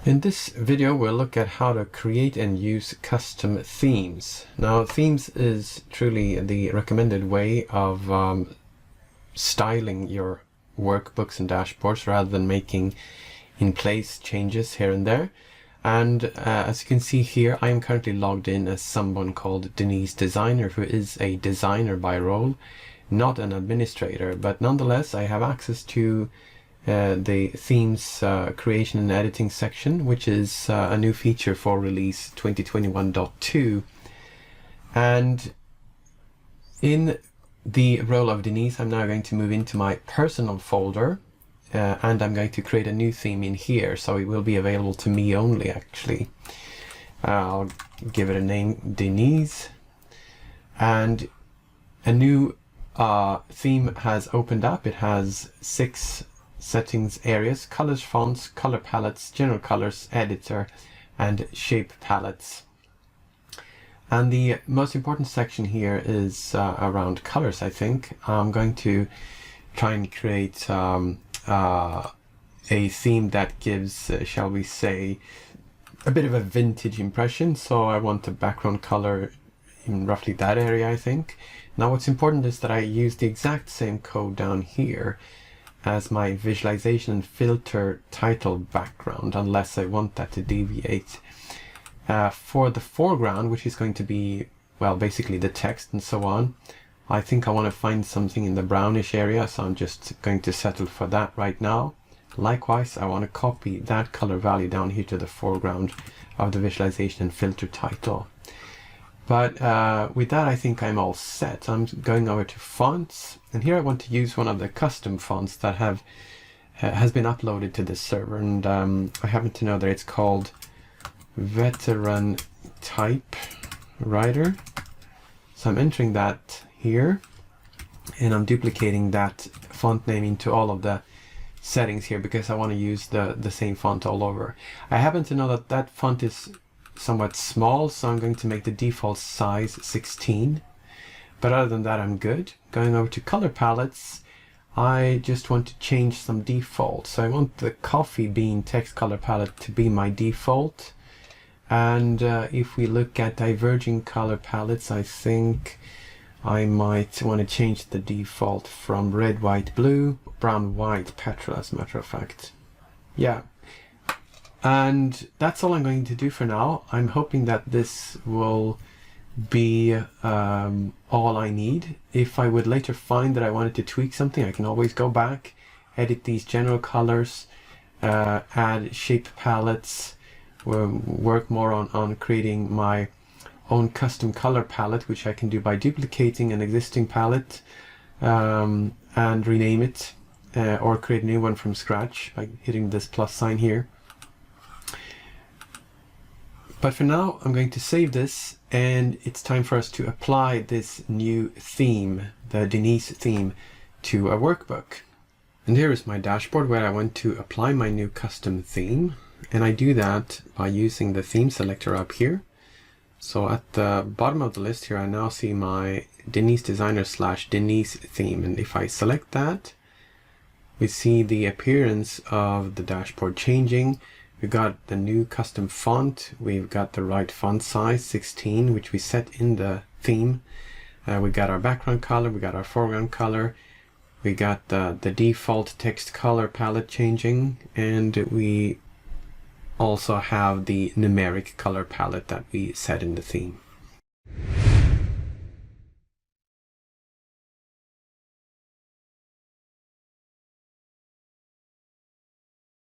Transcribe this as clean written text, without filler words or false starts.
In this video, we'll look at how to create and use custom themes. Now, themes is truly the recommended way of styling your workbooks and dashboards rather than making in-place changes here and there. And as you can see here, I am currently logged in as someone called Denise Designer, who is a designer by role, not an administrator, but nonetheless I have access to the themes creation and editing section, which is a new feature for release 2021.2. And in the role of Denise, I'm now going to move into my personal folder and I'm going to create a new theme in here, so it will be available to me only actually. I'll give it a name, Denise, and a new theme has opened up. It has 6 settings areas: colors, fonts, color palettes, general colors, editor, and shape palettes. And the most important section here is around colors, I think. I'm going to try and create a theme that gives, shall we say, a bit of a vintage impression. So I want a background color in roughly that area, I think. Now what's important is that I use the exact same code down here as my visualization and filter title background, unless I want that to deviate. For the foreground, which is going to be, well, basically the text and so on, I think I want to find something in the brownish area, so I'm just going to settle for that right now. Likewise, I want to copy that color value down here to the foreground of the visualization and filter title. But with that, I think I'm all set. I'm going over to fonts, and here I want to use one of the custom fonts that has been uploaded to this server, and I happen to know that it's called Veteran Type Writer. So I'm entering that here, and I'm duplicating that font name into all of the settings here because I want to use the same font all over. I happen to know that that font is somewhat small, so I'm going to make the default size 16. But other than that, I'm good. Going over to color palettes, I just want to change some default. So I want the coffee bean text color palette to be my default. And if we look at diverging color palettes, I think I might want to change the default from red, white, blue, brown, white, petrol, as a matter of fact. Yeah. And that's all I'm going to do for now. I'm hoping that this will be all I need. If I would later find that I wanted to tweak something, I can always go back, edit these general colors, add shape palettes, work more on creating my own custom color palette, which I can do by duplicating an existing palette and rename it, or create a new one from scratch by hitting this plus sign here. But for now, I'm going to save this, and it's time for us to apply this new theme, the Denise theme, to a workbook. And here is my dashboard where I want to apply my new custom theme. And I do that by using the theme selector up here. So at the bottom of the list here, I now see my Denise Designer / Denise theme. And if I select that, we see the appearance of the dashboard changing. We've got the new custom font. We've got the right font size, 16, which we set in the theme. We got our background color. We got our foreground color. We got the default text color palette changing. And we also have the numeric color palette that we set in the theme.